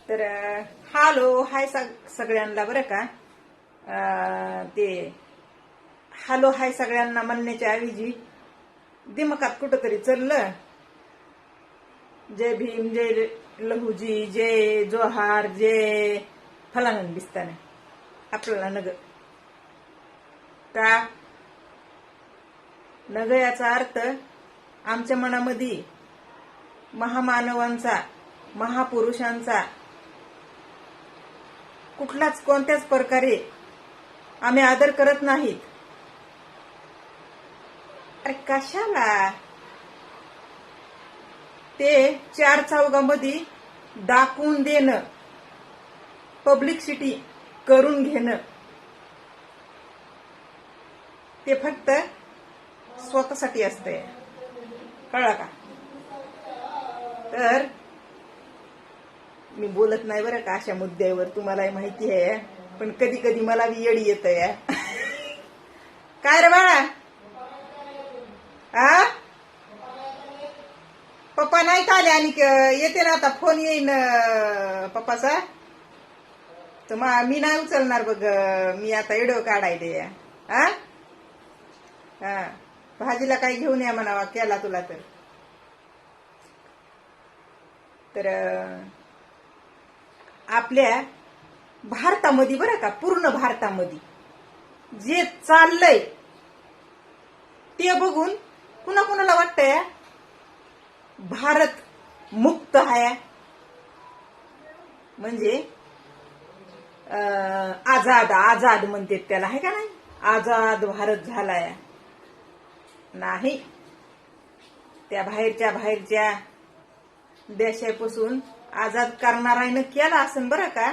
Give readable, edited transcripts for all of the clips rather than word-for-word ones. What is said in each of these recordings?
तर hello hi सगळ्यांना बरं का. ते हॅलो हाय सगळ्यांना म्हणण्याच्या ऐवजी दिमागात कुठंतरी चाललं जय भीम, जय लहूजी, जय जोहार, जय फलांगण दिसताना आपल्याला नग का नग याचा अर्थ आमच्या मनामध्ये महामानवांचा, महापुरुषांचा कुठलाच कोणत्याच प्रकारे आम्ही आदर करत नाहीत. अरे कशाला ते चार चौघामध्ये दाखवून देणं, पब्लिसिटी करून घेणं, ते फक्त स्वतःसाठी असतंय. कळलं का? तर मी बोलत नाही बरं का अशा मुद्द्यावर, तुम्हालाही माहिती आहे. पण कधी कधी मला बी येडी येत या. काय रे बाळा, आ पप्पा नाही का आले? आणि येते ना आता, फोन येईन पप्पाचा. तर मी नाही उचलणार बघ, मी आता व्हिडिओ काढायले. हा हा भाजीला काही घेऊन या म्हणावा केला तुला तर आपल्या भारतामध्ये बरं का, पूर्ण भारतामध्ये जे चाललंय ते बघून कुणाकुणाला वाटतंय भारत मुक्त आहे, म्हणजे आझाद आझाद म्हणते त्याला, आहे का नाही? आझाद भारत झालाय. नाही, त्या बाहेरच्या देशापासून आझाद करणाऱ्यानं केला असेल बरं का,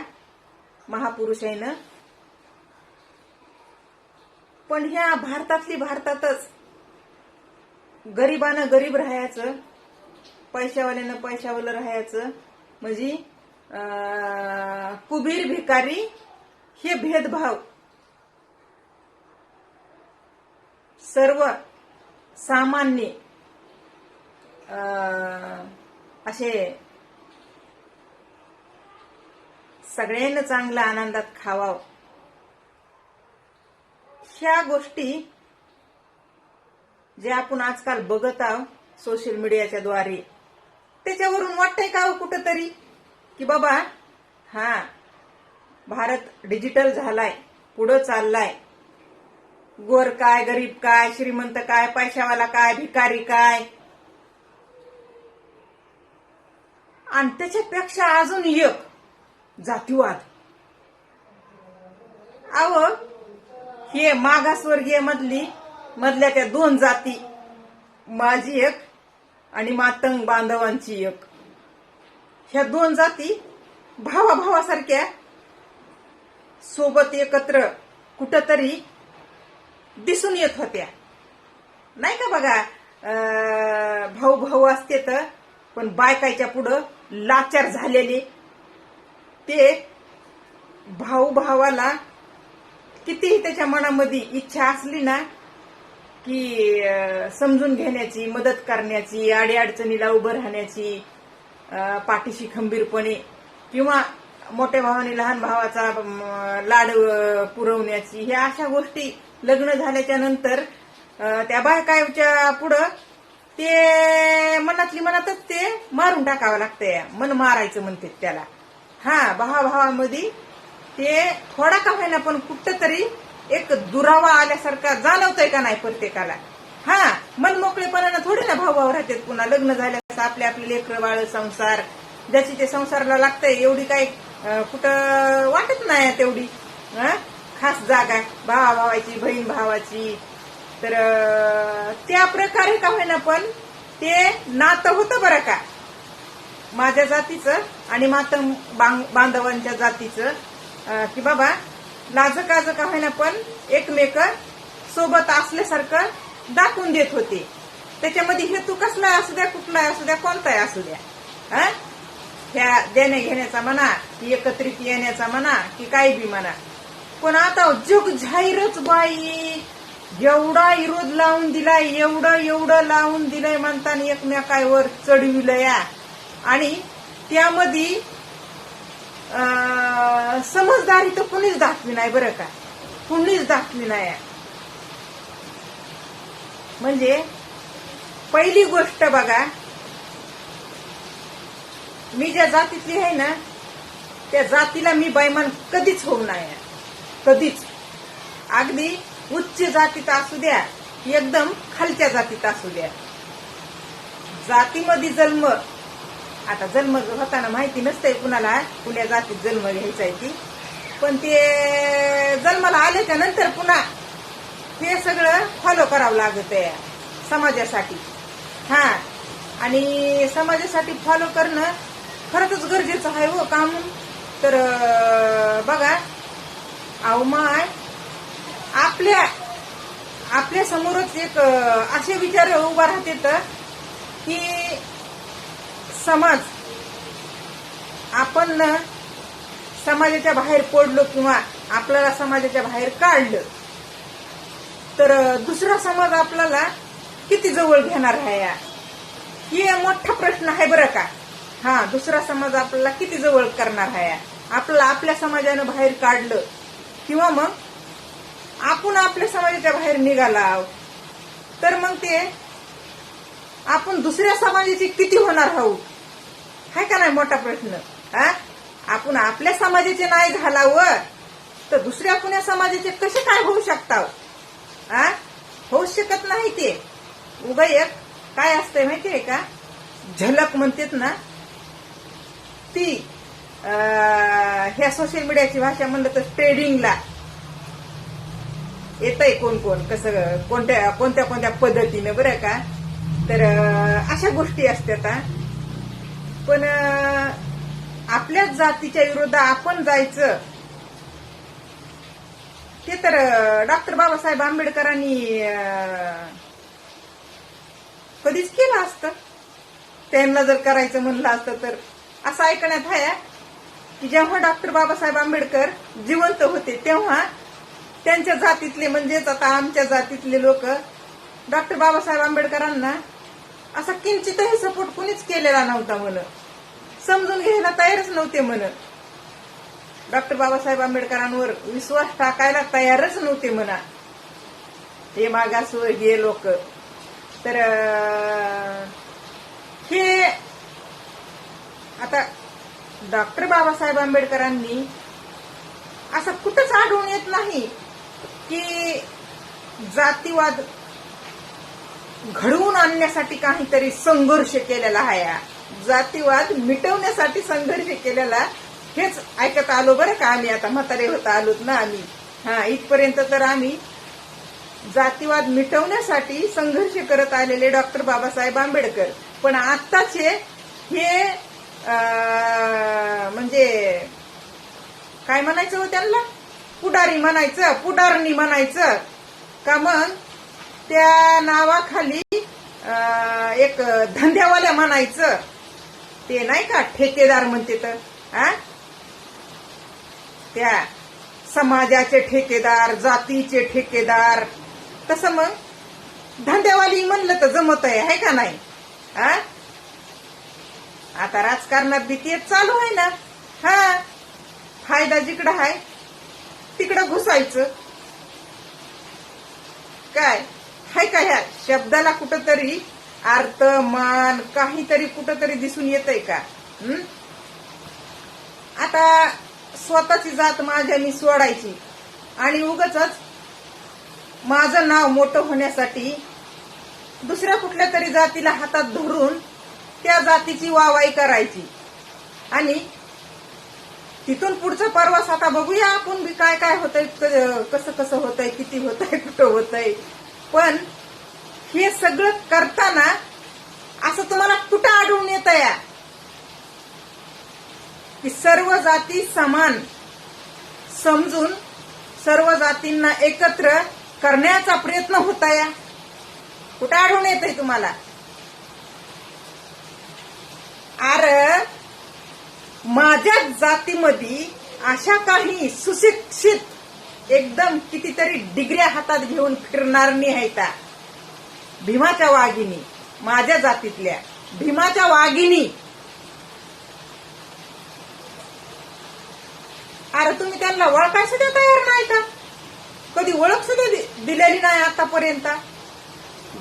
महापुरुषानं. पण ह्या भारतातली भारतातच गरीबानं गरीब राहायचं, पैशावाल्यानं पैशावालं राहायचं, म्हणजे कुबीर भिकारी हे भेदभाव सर्व सामान्य असे सगळ्यांना चांगला आनंदात खावावं, ह्या गोष्टी जे आपण आजकाल बघत आहोत सोशल मीडियाच्या द्वारे, त्याच्यावरून वाटतंय का हो कुठंतरी की बाबा हा भारत डिजिटल झालाय, पुढं चाललाय. गोर काय, गरीब काय, श्रीमंत काय, पैशावाला काय, भिकारी काय, आणि त्याच्यापेक्षा अजून एक जातीवाद. अहो हे मागासवर्गीय मधल्या त्या दोन जाती, माझी एक आणि मातंग बांधवांची एक, ह्या दोन जाती भावाभावासारख्या सोबत एकत्र कुठंतरी दिसून येत होत्या, नाही का? बघा, भाऊ भाऊ असते तर पण बायकाच्या पुढं लाचार झालेले, ते भाऊ भावाला कितीही त्याच्या मनामध्ये इच्छा असली ना की समजून घेण्याची, मदत करण्याची, अडीअडचणीला उभं राहण्याची, पाठीशी खंबीरपणे, किंवा मोठ्या भावाने लहान भावाचा लाड पुरवण्याची, ह्या अशा गोष्टी लग्न झाल्याच्या नंतर त्या बायकाच्या पुढं ते मनातली मनातच ते मारून टाकावं लागतंय. मन मारायचं म्हणते त्याला. हा भावाभावामध्ये ते थोडा का होईना पण कुठंतरी एक दुरावा आल्यासारखा जाणवतोय का नाही प्रत्येकाला? हा मन मोकळेपणानं थोडी ना भाऊ भाऊ राहतात. पुन्हा लग्न झाल्यास आपले आपले लेकरं बाळ, संसार, ज्याची ते संसाराला लागतंय एवढी काही कुठं वाटत नाही तेवढी खास जागा भावाभावाची, बहीण भावाची. तर त्या प्रकारे का होईना पण ते नातं होतं बरं का, माझ्या जातीचं आणि मातंग बांधवांच्या जातीचं, की बाबा लाजकाज का होईना पण एकमेक सोबत असल्यासारखं दाखवून देत होते. त्याच्यामध्ये हेतू कसला असू द्या, कुठला असू द्या, कोणताही असू द्या, ह्या देण्या घेण्याचा म्हणा की एकत्रित येण्याचा म्हणा की काही बी म्हणा. पण आता जग जाहीरच बाई, एवढा विरोध लावून दिलाय, एवढं लावून दिलंय म्हणताना एकमेकावर चढविलं या. आणि त्यामध्ये समजदारी तर कुणीच दाखवी नाही बरं का, कुणीच दाखवी नाही. म्हणजे पहिली गोष्ट बघा, मी ज्या जातीतली आहे ना त्या जातीला मी बैमान कधीच होऊ नये, कधीच. अगदी उच्च जातीत असू द्या, एकदम खालच्या जातीत असू द्या, जातीमध्ये जन्म, आता जन्म होताना माहिती नसतंय कुणाला कुण्या जातीत जन्म घ्यायचा आहे ती, पण ते जन्माला आल्याच्या नंतर पुन्हा हे सगळं फॉलो करावं लागत आहे समाजासाठी. हा, आणि समाजासाठी फॉलो करणं खरंच गरजेचं आहे हो काम. तर बघा, अहो माय, आपल्या समोरच एक असे विचार उभा राहते की समाज, आपण समाजाच्या बाहेर पडलो किंवा आपल्याला समाजाच्या बाहेर काढलं तर दुसरा समाज आपल्याला किती जवळ घेणार आहे, हे मोठा प्रश्न आहे बरं का. हा, दुसरा समाज आपल्याला किती जवळ करणार आहे. आपल्याला आपल्या समाजानं बाहेर काढलं किंवा मग आपण आपल्या समाजाच्या बाहेर निघाला तर मग ते आपण दुसऱ्या समाजाचे किती होणार आहोत, हाय का नाही मोठा प्रश्न. हा, आपण आपल्या समाजाचे नाही घालावं तर दुसऱ्या कुण्या समाजाचे कसे काय होऊ शकतात. हा, होऊ शकत नाही. ते उगा एक काय असतंय माहितीये का, झलक म्हणतात ना ती, ह्या सोशल मीडियाची भाषा म्हणलं तर ट्रेडिंगला येतंय कोण कोण कसं, कोणत्या कोणत्या कोणत्या पद्धतीनं बरं का. तर अशा गोष्टी असतात. पण आपल्याच जातीच्या विरोधात आपण जायचं ते तर डॉक्टर बाबासाहेब आंबेडकरांनी कधीच केलं असतं. त्यांना जर करायचं म्हणलं असतं तर असं ऐकण्यात आहे की जेव्हा डॉक्टर बाबासाहेब आंबेडकर जिवंत होते तेव्हा त्यांच्या जातीतले, म्हणजेच आता आमच्या जातीतले लोक डॉक्टर बाबासाहेब आंबेडकरांना असा किंचितही सपोर्ट कुणीच केलेला नव्हता म्हण, समजून घ्यायला तयारच नव्हते म्हण, डॉक्टर बाबासाहेब आंबेडकरांवर विश्वास टाकायला तयारच नव्हते म्हणा हे मागासवर्गीय लोक. तर हे आता डॉक्टर बाबासाहेब आंबेडकरांनी असं कुठंच आढळून येत नाही की जातीवाद घडवून आणण्यासाठी काहीतरी संघर्ष केलेला आहे, जातीवाद मिटवण्यासाठी संघर्ष केलेला, हेच ऐकत आलो बरं का आम्ही. आता म्हातारे होत आलोत ना आम्ही. हा, इथपर्यंत तर आम्ही जातीवाद मिटवण्यासाठी संघर्ष करत आलेले डॉक्टर बाबासाहेब आंबेडकर. पण आत्ताचे हे म्हणजे काय म्हणायचं हो त्यांना, पुढारी म्हणायचं, पुढारणी म्हणायचं का, मग त्या नावाखाली एक धंद्यावाल्या म्हणायचं, ते नाही का ठेकेदार म्हणते तर, त्या समाजाचे ठेकेदार, जातीचे ठेकेदार, तसं मग धंद्यावाली म्हणलं तर जमत आहे का नाही. आता राजकारणात बी तेच चालू आहे ना. हा, फायदा जिकडं आहे तिकडं घुसायचं. काय हाय का ह्या शब्दाला कुठंतरी अर्थ, मान काहीतरी कुठंतरी दिसून येतंय का. आता स्वतःची जात माझ्यानी सोडायची आणि उगाचच माझं नाव मोठं होण्यासाठी दुसऱ्या कुठल्या तरी जातीला हातात धरून त्या जातीची वाहवाही करायची आणि तिथून पुढचा प्रवास आता बघूया आपण बी काय काय होतंय, कसं कसं होतंय, किती होतंय, कुठं होतंय. पण हे सगळं करताना असं तुम्हाला कुठं आढळून येतंय की सर्व जाती समान समजून सर्व जातींना एकत्र करण्याचा प्रयत्न होताय, कुठं आढळून येतंय तुम्हाला. अरे माझ्या जातीमध्ये अशा काही सुशिक्षित एकदम कितीतरी डिग्र्या हातात घेऊन फिरणार नाहीत. भीमाच्या वाघिणी, माझ्या जातीतल्या भीमाच्या वाघिणी अरे तुम्ही त्यांना ओळखाय सुद्धा तयार नाही का? कधी ओळख सुद्धा दिलेली नाही आतापर्यंत.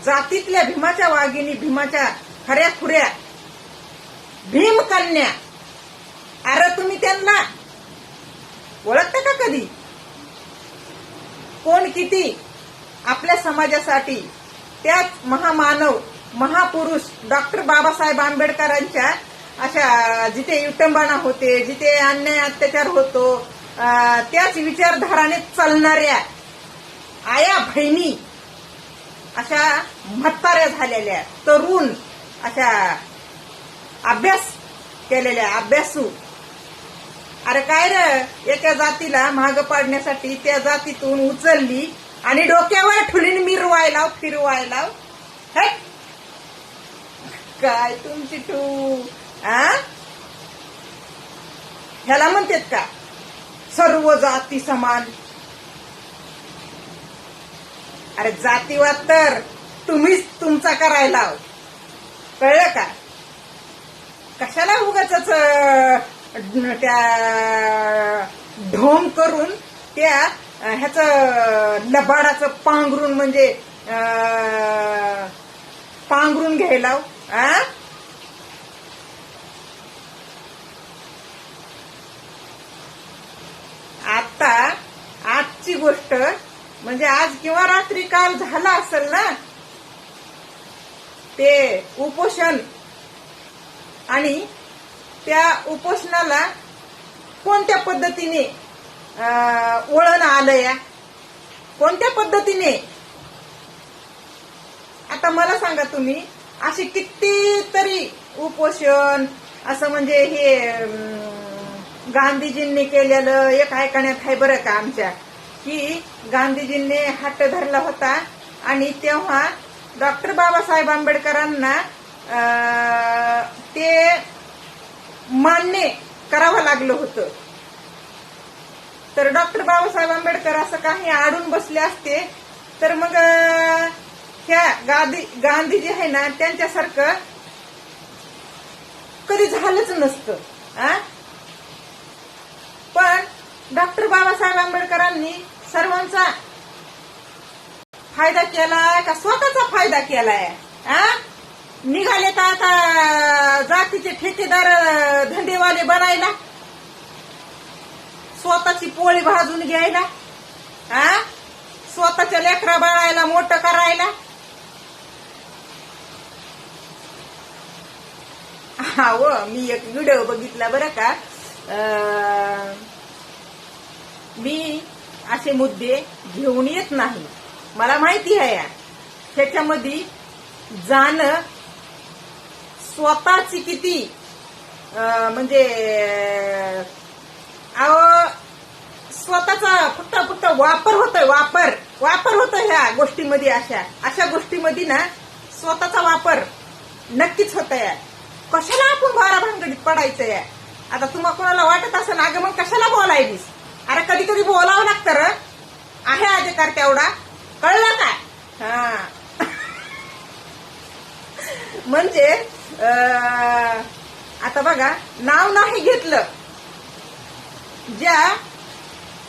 जातीतल्या भीमाच्या वाघिणी, भीमाच्या खऱ्या खुऱ्या भीमकन्या, अरे तुम्ही त्यांना ओळखता का कधी? कोण किती आपल्या समाजासाठी, त्याच महामानव महापुरुष डॉक्टर बाबासाहेब आंबेडकरांच्या अशा जिथे विटंबना होते, जिथे अन्याय अत्याचार होतो, त्याच विचारधाराने चालणाऱ्या आया बहिणी, अशा म्हाताऱ्या झालेल्या तरुण, अशा अभ्यास केलेल्या अभ्यासू. अरे काय रे, एका जातीला मागं पाडण्यासाठी त्या जातीतून उचलली आणि डोक्यावर ठुलीन मिरवायला फिरवायला. काय तुमची ठू, ह्याला म्हणतात का सर्व जाती समान? अरे जातीवाद तर तुम्हीच तुमचा करायला, कळलं का? कशाला उगाचच त्या ढोंग करून त्या ह्याचं लबाडाचं पांघरून म्हणजे पांघरून घ्यायला. आता आजची गोष्ट म्हणजे आज किंवा रात्री काल झाला असेल ना ते उपोषण, आणि त्या उपोषणाला कोणत्या पद्धतीने वळण आलं या, कोणत्या पद्धतीने? आता मला सांगा तुम्ही, अशी कितीतरी उपोषण असं म्हणजे हे गांधीजींनी केलेलं एक ऐकण्यात आहे बरं का आमच्या, की गांधीजींनी हट्ट धरला होता आणि तेव्हा डॉक्टर बाबासाहेब आंबेडकरांना ते मान्य करावं लागलं होतं. तर डॉक्टर बाबासाहेब आंबेडकर असं काही आडून बसले असते तर मग ह्या गांधीजी आहे ना त्यांच्यासारखं कधी झालंच नसतं. पण डॉक्टर बाबासाहेब आंबेडकरांनी सर्वांचा फायदा केलाय का स्वतःचा फायदा केलाय? निघाले तर आता जातीचे ठेकेदार धंदेवाले बनायला, स्वतःची पोळी भाजून घ्यायला, स्वतःच्या लेकरा बाळायला मोठं करायला. मी एक व्हिडिओ बघितला बरं का. मी असे मुद्दे घेऊन येत नाही, मला माहिती आहे ह्याच्यामध्ये जाणं स्वतःची किती म्हणजे स्वतःचा फक्त वापर होतोय, वापर होतोय ह्या गोष्टीमध्ये. अशा गोष्टीमध्ये ना स्वतःचा वापर नक्कीच होतोय. कशाला आपण बारा भानगडीत पडायचंय? आता तुम्हाला कोणाला वाटत असं ना मग कशाला बोलायलीस? अरे कधी कधी बोलावं लागतं र, आहे अधिकार तेवढा, कळलं काय? म्हणजे आता बघा, नाव नाही घेतलं, ज्या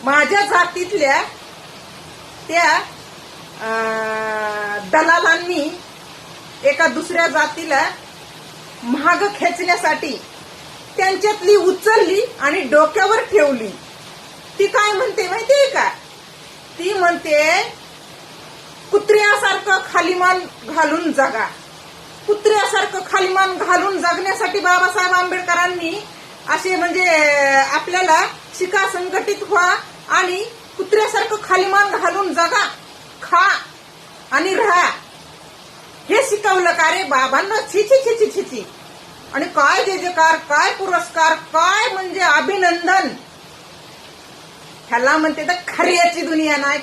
माझ्या जातीतल्या त्या दलालांनी एका दुसऱ्या जातीला महाग खेचण्यासाठी त्यांच्यातली उचलली आणि डोक्यावर ठेवली. ती काय म्हणते माहितीये का? ती म्हणते कुत्र्यासारखं खालीमान घालून जगा. कुत्र्यासारखं खालीमान घालून जगण्यासाठी बाबासाहेब आंबेडकरांनी असे म्हणजे आपल्याला शिका, संघटित व्हा आणि कुत्र्यासारखं खालीमान घालून जगा, खा आणि राहा, हे शिकवलं का रे बाबांना? छिची छिची छिची. आणि काय जय जयकार, काय पुरस्कार, काय म्हणजे अभिनंदन. ह्याला म्हणते तर खऱ्याची दुनिया नाही,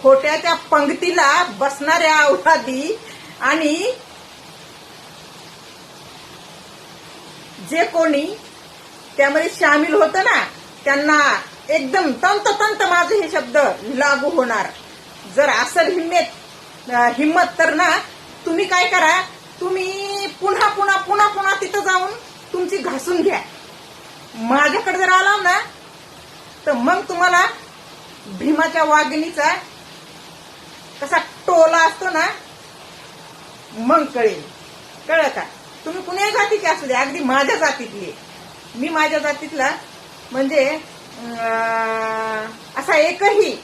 खोट्याच्या पंक्तीला बसणाऱ्या औलादी. आणि जे कोणी त्यामध्ये सामील होतं ना त्यांना एकदम तंतोतंत माझे हे शब्द लागू होणार. जर असेल हिम्मत तर ना तुम्ही काय करा, तुम्ही पुन्हा तिथं जाऊन तुमची घासून घ्या. माझ्याकडे जर आला ना तर मग तुम्हाला भीमाच्या वाघिणीचा कसा टोला असतो ना, मग कळेल. कळलं का? तुम्ही कुणाही जातीचे असू दे, अगदी माझ्या जातीतले. मी माझ्या जातीतला म्हणजे असा एकही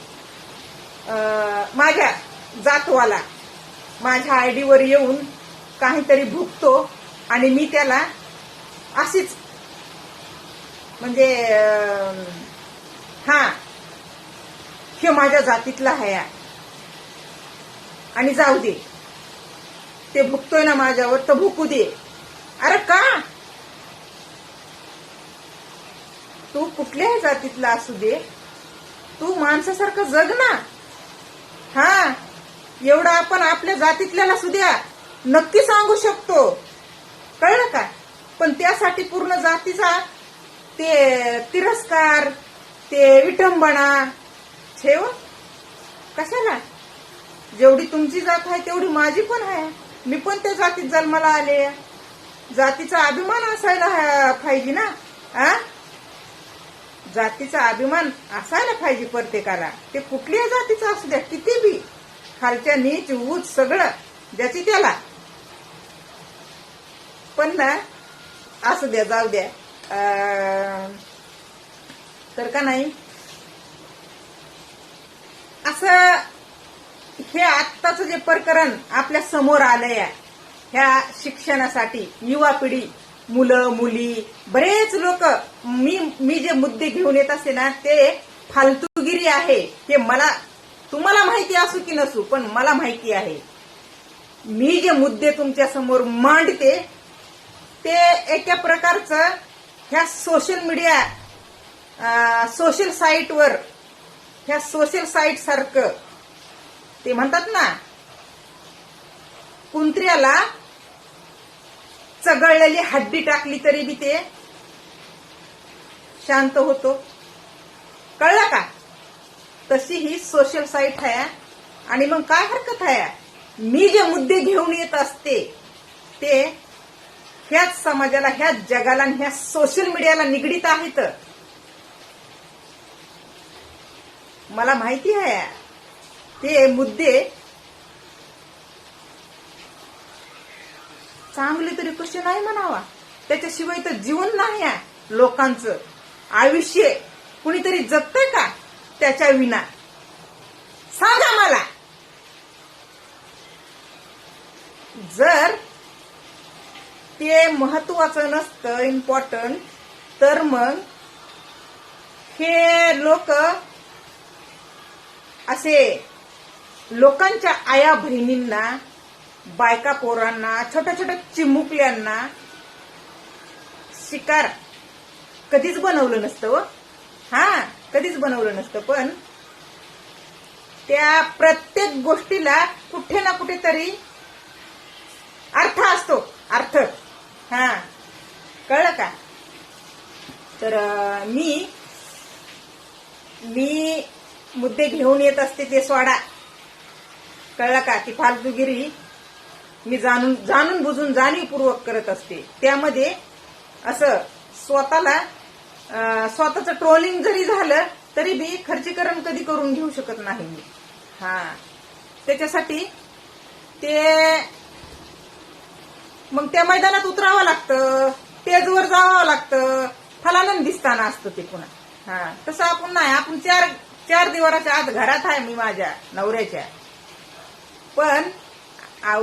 माझ्या जातवाला माझ्या आयडीवर येऊन काहीतरी भुकतो आणि मी त्याला अशीच म्हणजे हा हे माझ्या जातीतला आहे आणि जाऊ दे, ते भुकतोय ना माझ्यावर तर भुकू दे. अरे का? तू कुठल्याही जातीतला असू दे, तू माणसासारखं जग ना. हा, एवढं आपण आपल्या जातीतल्याला सुद्धा नक्की सांगू शकतो. कळलं का? पण त्यासाठी पूर्ण जातीचा ते तिरस्कार, ते विटंबना ठेव कशाला? जेवढी तुमची जात आहे तेवढी माझी पण आहे. मी पण त्या जातीत जन्माला आले. जातीचा अभिमान असायला पाहिजे ना. जातीचा अभिमान असायला पाहिजे प्रत्येकाला. ते कुठल्याही जातीचा असू द्या, किती बी खालच्या नीच उच सगळं ज्याची त्याला. पण ना असू द्या, जाऊ द्या. तर का नाही असं हे आत्ताचं जे प्रकरण आपल्या समोर आलंय ह्या शिक्षणासाठी, युवा पिढी, मुलं मुली, बरेच लोक मी जे मुद्दे घेऊन येत असते ना ते फालतूगिरी आहे. हे मला तुम्हाला माहिती असू की नसू, पण मला माहिती आहे. मी जे मुद्दे तुमच्या समोर मांडते ते एका प्रकारचं ह्या सोशल मीडिया, सोशल साईटवर, ह्या सोशल साईट सारखं ते म्हणतात ना, कुंत्र्याला चगळलेली हड्डी टाकली तरी बी ते शांत होतो. कळलं का? तशी ही सोशल साईट आहे. आणि मग काय हरकत आहे? मी जे मुद्दे घेऊन येत असते ते ह्याच समाजाला, ह्याच जगाला, ह्या सोशल मीडियाला निगडीत आहेत. मला माहिती आहे ते मुद्दे चांगले तरी कसे नाही म्हणावा. त्याच्याशिवाय तर जीवन नाही आहे लोकांचं. आयुष्य कुणीतरी जगतंय का त्याच्या विना? सांगा मला. जर ते महत्वाचं नसतं, इम्पॉर्टंट, तर मग हे लोक असे लोकांच्या आया बहिणींना, बायका पोरांना, छोट्या छोट्या चिमुकल्यांना शिकार कधीच बनवलं नसतं. कधीच बनवलं नसतं. पण त्या प्रत्येक गोष्टीला कुठे ना कुठेतरी अर्थ असतो. अर्थ. कळलं का? तर मी मुद्दे घेऊन येत असते ते सोडा. कळलं का? ती फालतूगिरी मी जाणून बुजून जाणीवपूर्वक करत असते. त्यामध्ये असं स्वतःचं ट्रोलिंग जरी झालं तरी बी खर्चीकरण कधी करून घेऊ शकत नाही मी. त्याच्यासाठी ते मग त्या मैदानात उतरावं लागतं, स्टेजवर जावं लागतं, फलानं दिसताना असतं ते पुन्हा. तसं आपण नाही. आपण चार दिवाराच्या आत घरात आहे मी माझ्या नवऱ्याच्या. पण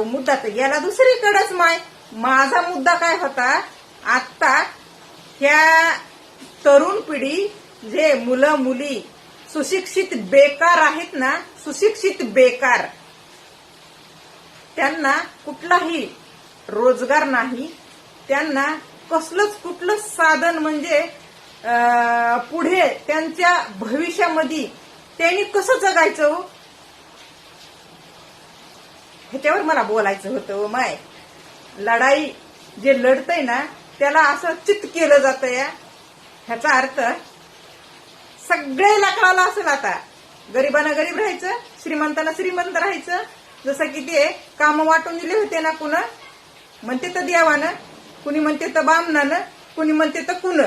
मुद्दा तर गेला दुसरीकडेच. माझा मुद्दा काय होता? आता ह्या तरुण पिढी, जे मुलं मुली सुशिक्षित बेकार आहेत ना, सुशिक्षित बेकार, त्यांना कुठलाही रोजगार नाही. त्यांना कुठलंच साधन म्हणजे पुढे त्यांच्या भविष्यामध्ये त्यांनी कसं जगायचं ह्याच्यावर मला बोलायचं होतं. लढाई जे लढतंय ना त्याला असं चित केलं जातं. ह्याचा अर्थ सगळ्याला कळाला असेल. आता गरिबांना गरीब राहायचं, श्रीमंतांना श्रीमंत राहायचं. जसं की ते काम वाटून दिले होते ना, कुणा म्हणते तर देवानं, कुणी म्हणते तर बामणानं, कुणी म्हणते तर कुण.